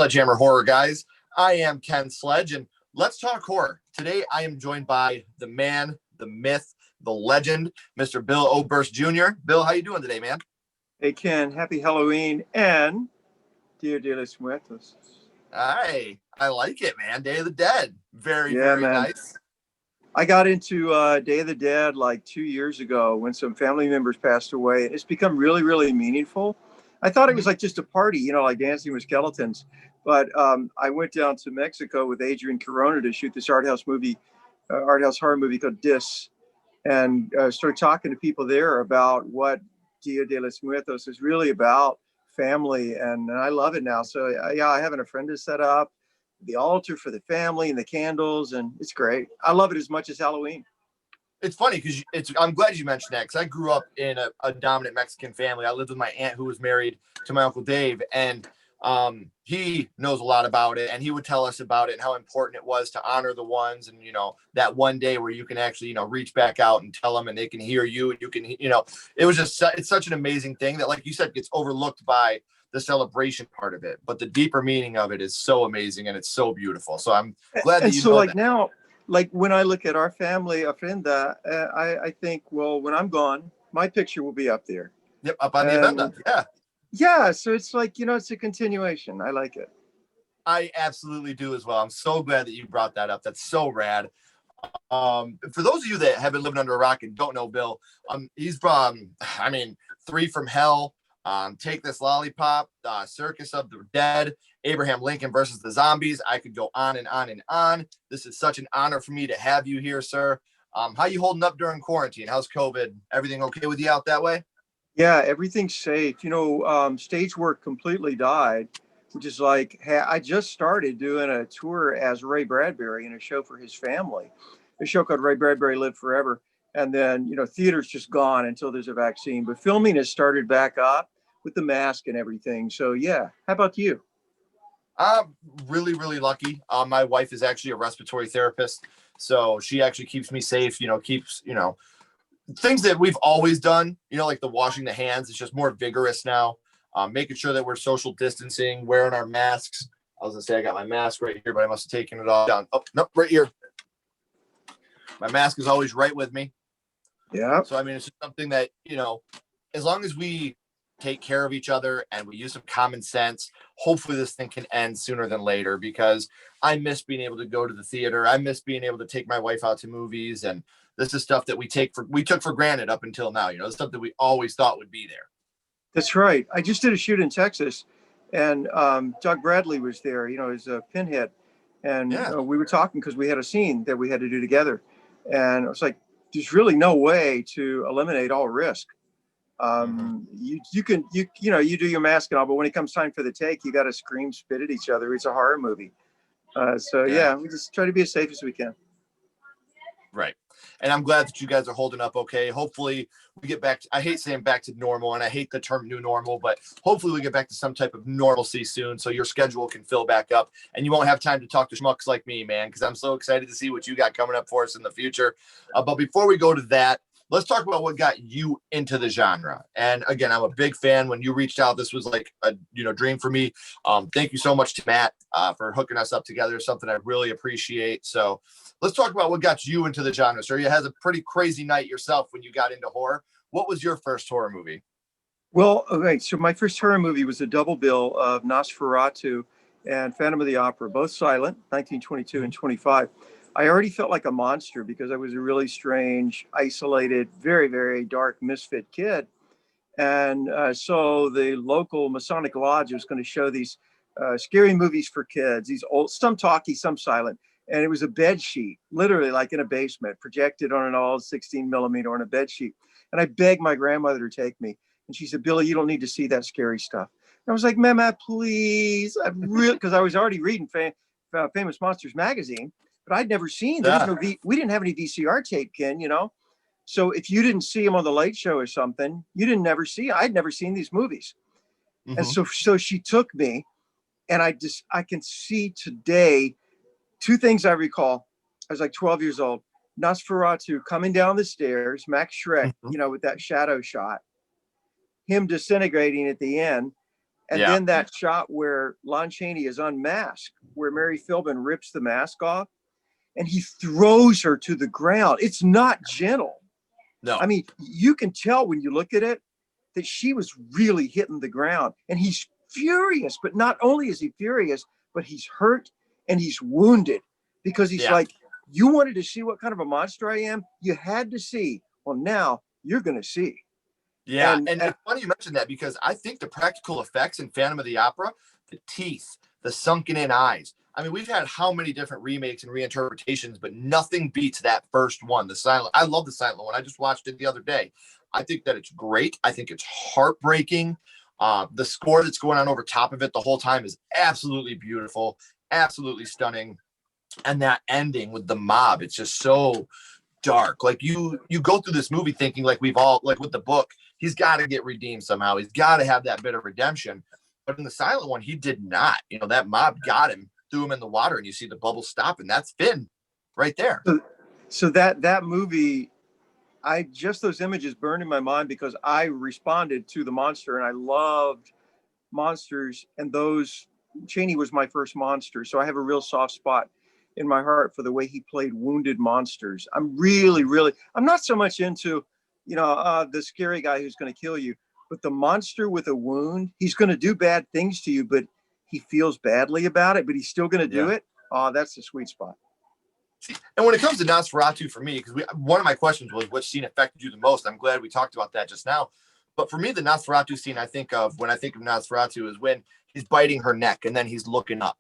Sledgehammer Horror Guys. I am Ken Sledge, and let's talk horror. Today, I am joined by the man, the myth, the legend, Mr. Bill Oberst Jr. Bill, how you doing today, man? Hey Ken, happy Halloween and Dia de los Muertos. I like it, man. Day of the Dead. Very, Yeah, very man. nice. I got into Day of the Dead like 2 years ago when some family members passed away. It's become really, really meaningful. I thought it was like just a party, like Dancing with Skeletons. But I went down to Mexico with Adrian Corona to shoot this art house horror movie called Dis, and started talking to people there about what Dia de los Muertos is really about, family, and I love it now. So yeah, I have an friend to set up the altar for the family and the candles, and it's great. I love it as much as Halloween. It's funny because I'm glad you mentioned that because I grew up in a dominant Mexican family. I lived with my aunt who was married to my Uncle Dave, and he knows a lot about it, and he would tell us about it and how important it was to honor the ones, and that one day where you can actually reach back out and tell them, and they can hear you, and you can it was just it's such an amazing thing that, like you said, gets overlooked by the celebration part of it, but the deeper meaning of it is so amazing and it's so beautiful. So I'm glad And that you so know like that. now, like when I look at our family, Ofrenda, I think, well, when I'm gone, my picture will be up there. Yep, up on the And agenda. Yeah. yeah, so it's like, it's a continuation. I like it. I absolutely do as well. I'm so glad that you brought that up. That's so rad. For those of you that have been living under a rock and don't know Bill, he's from, Three from Hell, Take This Lollipop, Circus of the Dead, Abraham Lincoln versus the Zombies. I could go on and on and on. This is such an honor for me to have you here, sir. How you holding up during quarantine? How's COVID? Everything okay with you out that way? Yeah, everything's safe. Stage work completely died, which is like, I just started doing a tour as Ray Bradbury in a show for his family, a show called Ray Bradbury Live Forever. And then, theater's just gone until there's a vaccine, but filming has started back up with the mask and everything. So yeah, how about you? I'm really, really lucky. My wife is actually a respiratory therapist, so she actually keeps me safe, keeps, things that we've always done, like the washing the hands. It's just more vigorous now. Making sure that we're social distancing, wearing our masks. I was gonna say I got my mask right here, but I must have taken it all down. Oh, no, right here. My mask is always right with me. Yeah, So, it's just something that, as long as we take care of each other and we use some common sense, hopefully this thing can end sooner than later, because I miss being able to go to the theater. I miss being able to take my wife out to movies. And this is stuff that we took for granted up until now, the stuff that we always thought would be there. that's right. I just did a shoot in Texas, and Doug Bradley was there, as a pinhead. And Yeah. we were talking because we had a scene that we had to do together. And I was like, there's really no way to eliminate all risk. Mm-hmm. You do your mask and all, but when it comes time for the take, you got to scream, spit at each other. It's a horror movie. So Yeah. yeah, we just try to be as safe as we can. Right. And I'm glad that you guys are holding up okay. Hopefully we get back I hate saying back to normal, and I hate the term new normal, but hopefully we get back to some type of normalcy soon so your schedule can fill back up and you won't have time to talk to schmucks like me, man, because I'm so excited to see what you got coming up for us in the future. But before we go to that, let's talk about what got you into the genre. And again, I'm a big fan. When you reached out, this was like a dream for me. Thank you so much to Matt for hooking us up together. Something I really appreciate. So let's talk about what got you into the genre, sir. You had a pretty crazy night yourself when you got into horror. What was your first horror movie? Well, okay, so my first horror movie was a double bill of Nosferatu and Phantom of the Opera, both silent, 1922 and 25. I already felt like a monster because I was a really strange, isolated, very, very dark misfit kid. And so the local Masonic Lodge was going to show these scary movies for kids, these old, some talkie, some silent. And it was a bed sheet, literally like in a basement, projected on an old 16 millimeter on a bed sheet. And I begged my grandmother to take me. And she said, Billy, you don't need to see that scary stuff. And I was like, Mama, please. I really, because I was already reading Famous Monsters magazine, but I'd never seen, there was Yeah. no, we didn't. Have any VCR tape, Ken, So if you didn't see him on the Late Show or something, you didn't never see. I'd never seen these movies, and Mm-hmm. so she took me, and I can see today two things I recall. I was like 12 years old. Nosferatu coming down the stairs, Max Schreck, Mm-hmm. with that shadow shot, him disintegrating at the end, And then that shot where Lon Chaney is unmasked, where Mary Philbin rips the mask off and he throws her to the ground. It's not gentle. No. I mean, you can tell when you look at it that she was really hitting the ground, and he's furious. But not only is he furious, but he's hurt and he's wounded, because he's like, you wanted to see what kind of a monster I am? You had to see. Well, now you're going to see. Yeah. And it's funny you mentioned that, because I think the practical effects in Phantom of the Opera, the teeth, the sunken in eyes. I mean, we've had how many different remakes and reinterpretations, but nothing beats that first one, the silent. I love the silent one. I just watched it the other day. I think that it's great. I think it's heartbreaking. The score that's going on over top of it the whole time is absolutely beautiful, absolutely stunning. And that ending with the mob, it's just so dark. Like you go through this movie thinking, like we've all, like with the book, he's got to get redeemed somehow. He's got to have that bit of redemption. But in the silent one, he did not. You know, that mob got him, threw him in the water, and you see the bubbles stop, and that's Finn right there. So that movie, those images burned in my mind, because I responded to the monster, and I loved monsters, and Chaney was my first monster. So I have a real soft spot in my heart for the way he played wounded monsters. I'm not so much into, the scary guy who's going to kill you, but the monster with a wound, he's going to do bad things to you, but he feels badly about it, but he's still going to do it. That's the sweet spot. See, and when it comes to Nosferatu, for me, because one of my questions was, which scene affected you the most? I'm glad we talked about that just now. But for me, the Nosferatu scene I think of when I think of Nosferatu is when he's biting her neck and then he's looking up.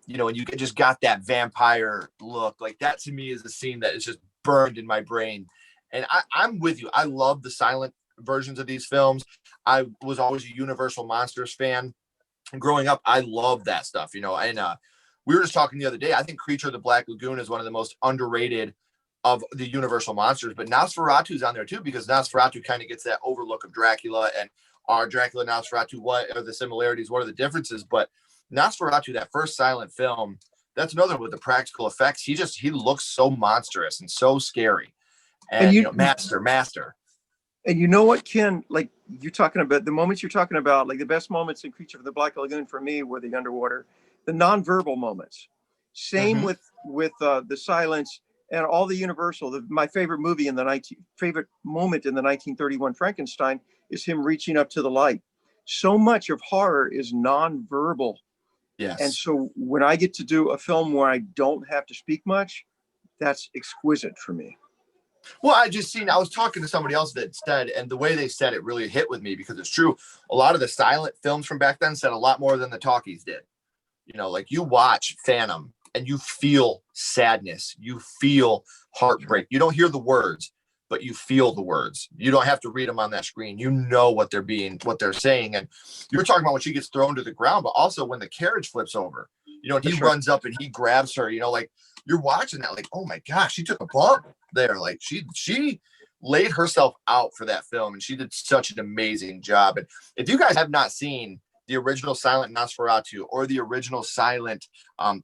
You know, and you just got that vampire look. Like, that to me is a scene that is just burned in my brain. And I'm with you. I love the silent versions of these films. I was always a Universal Monsters fan. Growing up, I love that stuff, and we were just talking the other day. I think Creature of the Black Lagoon is one of the most underrated of the Universal monsters, but Nosferatu's on there too, because Nosferatu kind of gets that overlook of Dracula, and are Dracula and Nosferatu, what are the similarities? What are the differences? But Nosferatu, that first silent film, that's another with the practical effects. He looks so monstrous and so scary. And master. And you know what, Ken, like you're talking about, the moments you're talking about, like the best moments in Creature of the Black Lagoon for me were the underwater, the nonverbal moments. Same with the silence and all the Universal. My favorite moment in the 1931 Frankenstein is him reaching up to the light. So much of horror is nonverbal. Yes. And so when I get to do a film where I don't have to speak much, that's exquisite for me. Well, I was talking to somebody else that said, and the way they said it really hit with me, because it's true. A lot of the silent films from back then said a lot more than the talkies did. Like you watch Phantom and you feel sadness, you feel heartbreak. You don't hear the words, but you feel the words. You don't have to read them on that screen. You know what they're saying. And you were talking about when she gets thrown to the ground, but also when the carriage flips over, and he runs up and he grabs her, like you're watching that, like, oh my gosh, she took a bump there. Like she laid herself out for that film, and she did such an amazing job. And if you guys have not seen the original silent Nosferatu or the original silent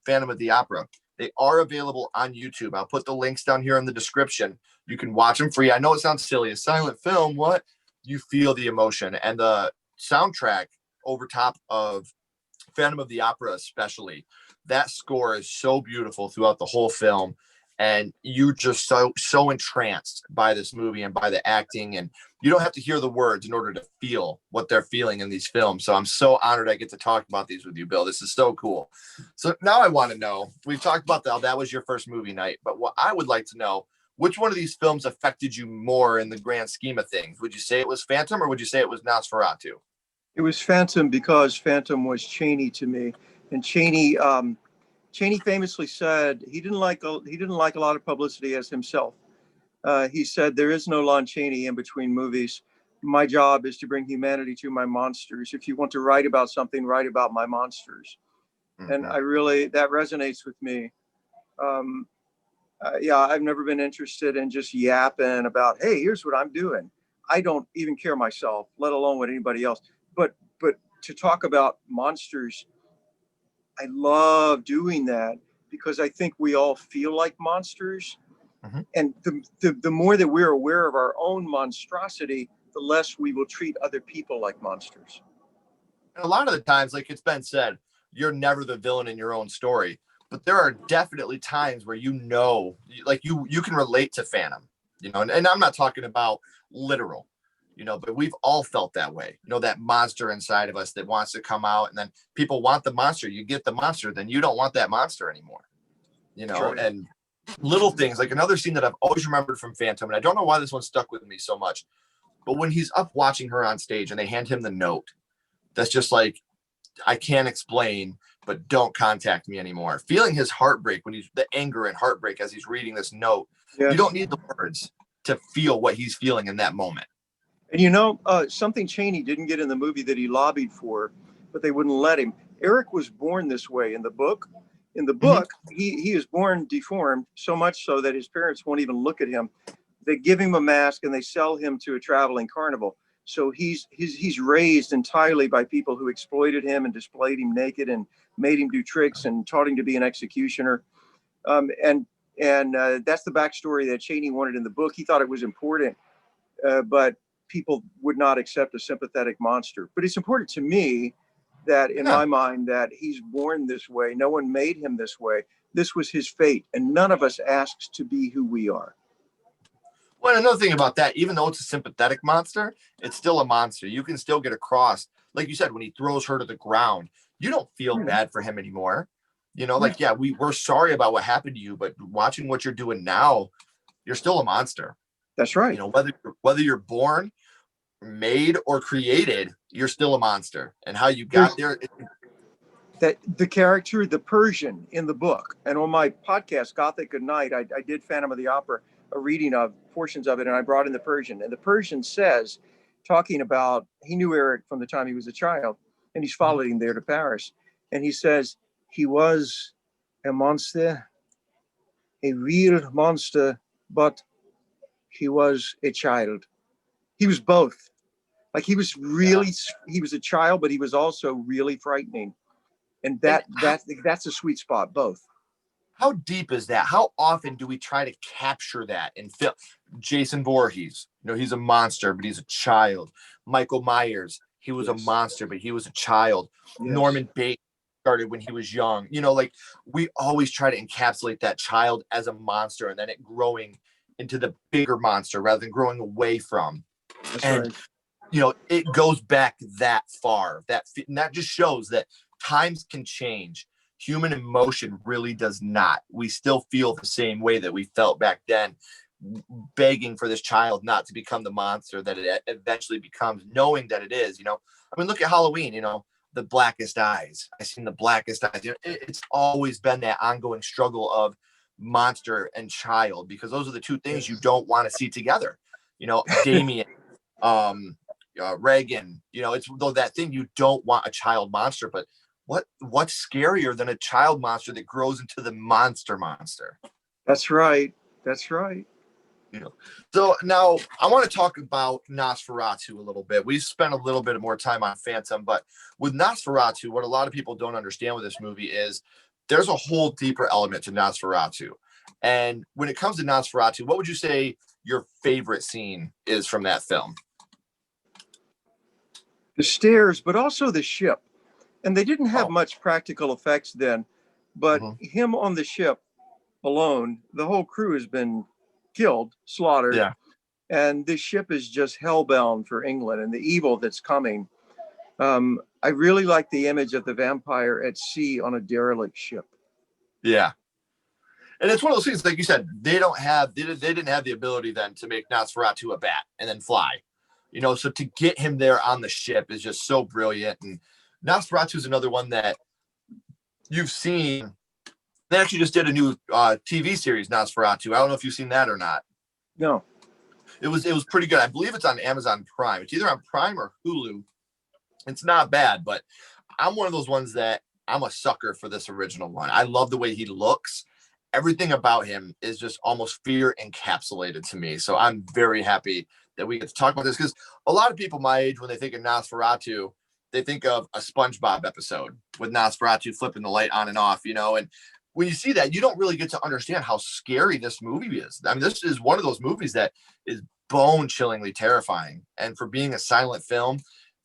Phantom of the Opera, they are available on YouTube. I'll put the links down here in the description. You can watch them free. I know it sounds silly, a silent film, what? You feel the emotion, and the soundtrack over top of Phantom of the Opera especially, that score is so beautiful throughout the whole film, and you just so entranced by this movie and by the acting, and you don't have to hear the words in order to feel what they're feeling in these films. So I'm so honored I get to talk about these with you, Bill. This is so cool. So now I want to know, we've talked about that was your first movie night, but what I would like to know, which one of these films affected you more in the grand scheme of things? Would you say it was Phantom, or would you say it was Nosferatu? It was Phantom, because Phantom was Chaney to me, and Chaney famously said he didn't like a lot of publicity as himself. He said, "There is no Lon Chaney in between movies. My job is to bring humanity to my monsters. If you want to write about something, write about my monsters." Mm-hmm. And that resonates with me. I've never been interested in just yapping about, hey, here's what I'm doing. I don't even care myself, let alone what anybody else. But to talk about monsters, I love doing that, because I think we all feel like monsters. Mm-hmm. And the more that we're aware of our own monstrosity, the less we will treat other people like monsters. And a lot of the times, like it's been said, you're never the villain in your own story. But there are definitely times where like you can relate to Phantom, and I'm not talking about literal, but we've all felt that way. That monster inside of us that wants to come out, and then people want the monster. You get the monster, then you don't want that monster anymore. Right. And little things like another scene that I've always remembered from Phantom, and I don't know why this one stuck with me so much, but when he's up watching her on stage and they hand him the note, that's just like, I can't explain, but don't contact me anymore. Feeling his heartbreak when he's the anger and heartbreak as he's reading this note. Yes. You don't need the words to feel what he's feeling in that moment. And something Chaney didn't get in the movie that he lobbied for, but they wouldn't let him. Eric was born this way in the book. In the book, he is born deformed, so much so that his parents won't even look at him. They give him a mask and they sell him to a traveling carnival. So he's raised entirely by people who exploited him and displayed him naked and made him do tricks and taught him to be an executioner. And that's the backstory that Chaney wanted in the book. He thought it was important, but people would not accept a sympathetic monster. But it's important to me that in my mind that he's born this way. No one made him this way. This was his fate, and none of us asks to be who we are. Well, another thing about that, even though it's a sympathetic monster, it's still a monster. You can still get across, like you said, when he throws her to the ground, you don't feel bad for him anymore. We're sorry about what happened to you, but watching what you're doing now, you're still a monster. That's right. Whether you're born, made, or created, you're still a monster. And how you got there. That the character, the Persian in the book, and on my podcast, Gothic Good Night, I did Phantom of the Opera, a reading of portions of it, and I brought in the Persian. And the Persian says, talking about, he knew Eric from the time he was a child, and he's followed him there to Paris. And he says, he was a monster, a real monster, but he was a child. He was both. Like he was a child, but he was also really frightening. And that's a sweet spot, both. How deep is that? How often do we try to capture that in film? Jason Voorhees, he's a monster, but he's a child. Michael Myers, he was a monster, but he was a child. Yes. Norman Bates started when he was young. We always try to encapsulate that child as a monster and then it growing into the bigger monster rather than growing away from. That's right. It goes back that far. And that just shows that times can change. Human emotion really does not. We still feel the same way that we felt back then, begging for this child not to become the monster that it eventually becomes, knowing that it is. Look at Halloween, the blackest eyes. I seen the blackest eyes. It's always been that ongoing struggle of monster and child, because those are the two things you don't want to see together. Damien, Reagan, it's though that thing you don't want a child monster, but what's scarier than a child monster that grows into the monster? That's right. So now I want to talk about Nosferatu a little bit. We spent a little bit more time on Phantom, but with Nosferatu, what a lot of people don't understand with this movie is there's a whole deeper element to Nosferatu. And when it comes to Nosferatu, what would you say your favorite scene is from that film? The stairs, but also the ship. And they didn't have much practical effects then, but him on the ship alone, the whole crew has been killed, slaughtered. Yeah. And this ship is just hellbound for England and the evil that's coming. I really like the image of the vampire at sea on a derelict ship. Yeah. And it's one of those things, like you said, they didn't have the ability then to make Nosferatu a bat and then fly. So to get him there on the ship is just so brilliant. And Nosferatu is another one that you've seen. They actually just did a new TV series, Nosferatu. I don't know if you've seen that or not. No. It was pretty good. I believe it's on Amazon Prime. It's either on Prime or Hulu. It's not bad, but I'm one of those ones that I'm a sucker for this original one. I love the way he looks. Everything about him is just almost fear encapsulated to me. So I'm very happy that we get to talk about this, because a lot of people my age, when they think of Nosferatu, they think of a SpongeBob episode with Nosferatu flipping the light on and off, and when you see that, you don't really get to understand how scary this movie is. I mean, this is one of those movies that is bone-chillingly terrifying. And for being a silent film,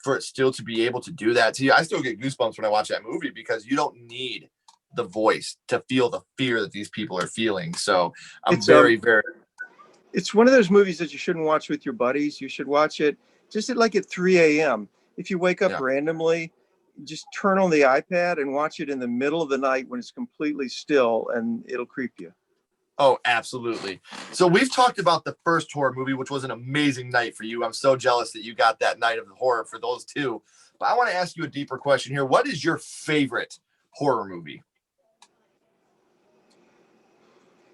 for it still to be able to do that to you. I still get goosebumps when I watch that movie because you don't need the voice to feel the fear that these people are feeling. So I'm It's very, very. it's one of those movies that you shouldn't watch with your buddies. You should watch it just at 3 a.m. If you wake up Yeah. randomly, just turn on the iPad and watch it in the middle of the night when it's completely still, and it'll creep you. Oh, absolutely. So we've talked about the first horror movie, which was an amazing night for you. I'm so jealous that you got that night of the horror for those two. But I want to ask you a deeper question here. What is your favorite horror movie?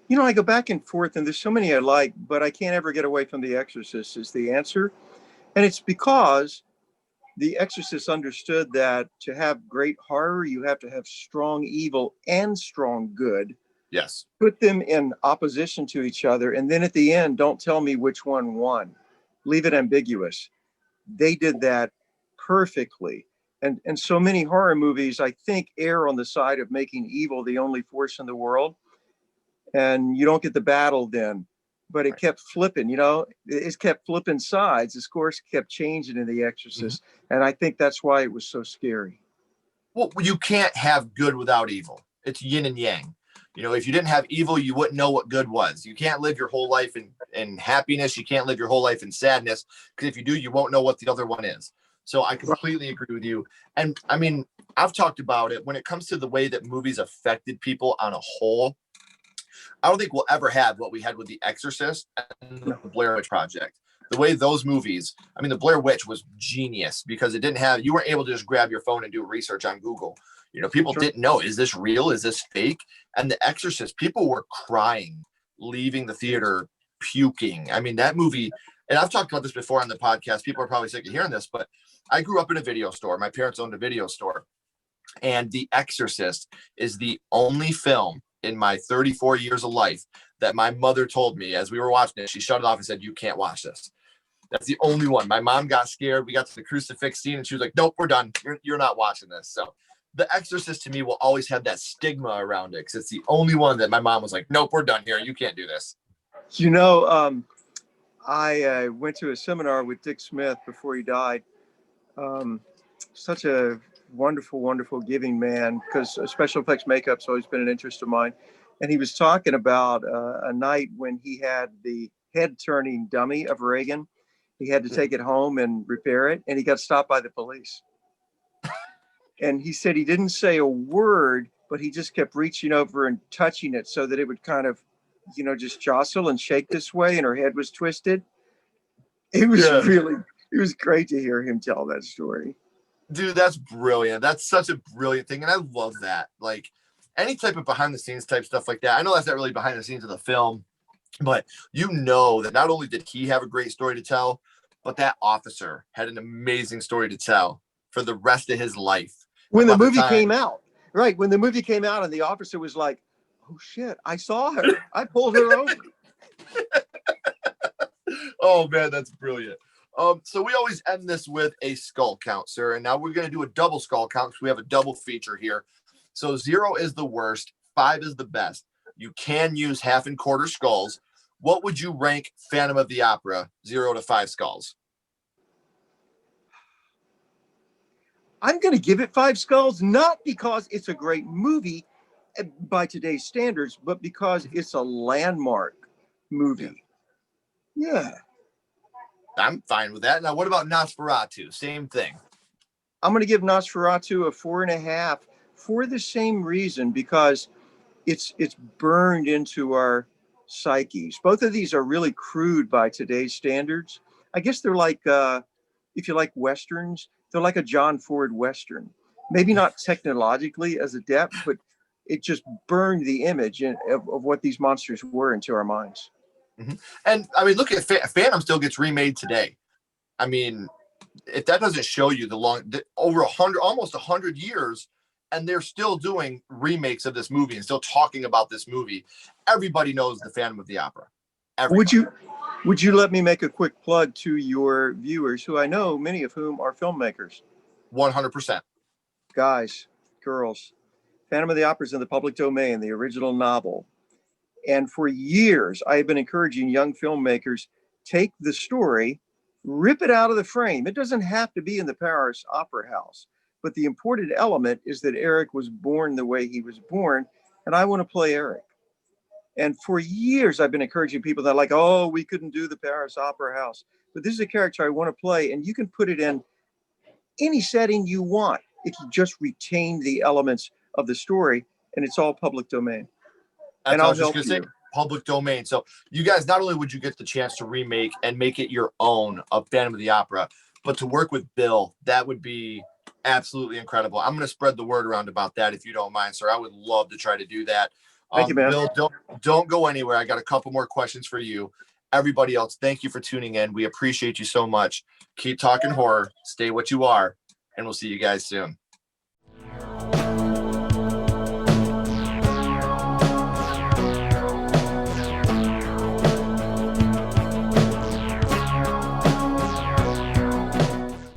You know, I go back and forth, and there's so many I like, but I can't ever get away from The Exorcist is the answer. And it's because The Exorcist understood that to have great horror, you have to have strong evil and strong good. Yes. Put them in opposition to each other, and then at the end, don't tell me which one won. Leave it ambiguous. They did that perfectly. And so many horror movies, I think, err on the side of making evil the only force in the world. And you don't get the battle then. But it kept flipping, it kept flipping sides. This course kept changing in The Exorcist. Mm-hmm. And I think that's why it was so scary. Well, you can't have good without evil. It's yin and yang. If you didn't have evil, you wouldn't know what good was. You can't live your whole life in happiness. You can't live your whole life in sadness, because if you do, you won't know what the other one is. So I completely agree with you. And I mean, I've talked about it when it comes to the way that movies affected people on a whole. I don't think we'll ever have what we had with The Exorcist and the Blair Witch Project. The way those movies, I mean, the Blair Witch was genius because you weren't able to just grab your phone and do research on Google. People didn't know, is this real? Is this fake? And The Exorcist, people were crying, leaving the theater, puking. I mean, that movie, and I've talked about this before on the podcast. People are probably sick of hearing this, but I grew up in a video store. My parents owned a video store. And The Exorcist is the only film in my 34 years of life that my mother told me as we were watching it, she shut it off and said, "You can't watch this." That's the only one. My mom got scared. We got to the crucifix scene and she was like, "Nope, we're done. You're not watching this." So The Exorcist to me will always have that stigma around it because it's the only one that my mom was like, "Nope, we're done here. You can't do this." I went to a seminar with Dick Smith before he died. Such a wonderful, wonderful, giving man, because special effects makeup's always been an interest of mine. And he was talking about a night when he had the head-turning dummy of Reagan. He had to take it home and repair it, and he got stopped by the police. And he said he didn't say a word, but he just kept reaching over and touching it so that it would kind of, just jostle and shake this way, and her head was twisted. It was great to hear him tell that story. Dude, that's brilliant. That's such a brilliant thing. And I love that. Like any type of behind the scenes type stuff like that. I know that's not really behind the scenes of the film, but that not only did he have a great story to tell, but that officer had an amazing story to tell for the rest of his life. When the movie came out, right? When the movie came out and the officer was like, "Oh shit, I saw her. I pulled her over." Oh man, that's brilliant. So we always end this with a skull count, sir. And now we're going to do a double skull count because we have a double feature here. So 0 is the worst, 5 is the best. You can use half and quarter skulls. What would you rank Phantom of the Opera, 0 to 5 skulls? I'm going to give it 5 skulls, not because it's a great movie by today's standards, but because it's a landmark movie. Yeah. I'm fine with that. Now, what about Nosferatu? Same thing. I'm going to give Nosferatu a 4.5 for the same reason, because it's burned into our psyches. Both of these are really crude by today's standards. I guess they're like, if you like Westerns, they're like a John Ford Western. Maybe not technologically as adept, but it just burned the image of what these monsters were into our minds. Mm-hmm. And I mean, look at Phantom still gets remade today. I mean, if that doesn't show you over almost 100 years, and they're still doing remakes of this movie and still talking about this movie. Everybody knows the Phantom of the Opera. Everybody. Would you let me make a quick plug to your viewers, who I know many of whom are filmmakers? 100%. Guys, girls, Phantom of the Opera is in the public domain, the original novel. And for years, I have been encouraging young filmmakers, take the story, rip it out of the frame. It doesn't have to be in the Paris Opera House, but the important element is that Eric was born the way he was born, and I want to play Eric. And for years, I've been encouraging people that are like, oh, we couldn't do the Paris Opera House, but this is a character I want to play, and you can put it in any setting you want if you just retain the elements of the story, and it's all public domain. That's And what I I'll was just help gonna you. say, public domain. So you guys, not only would you get the chance to remake and make it your own of Phantom of the Opera, but to work with Bill, that would be absolutely incredible. I'm gonna spread the word around about that if you don't mind, sir. I would love to try to do that. Thank you, man. Bill, don't go anywhere. I got a couple more questions for you. Everybody else, thank you for tuning in. We appreciate you so much. Keep talking horror, stay what you are, and we'll see you guys soon.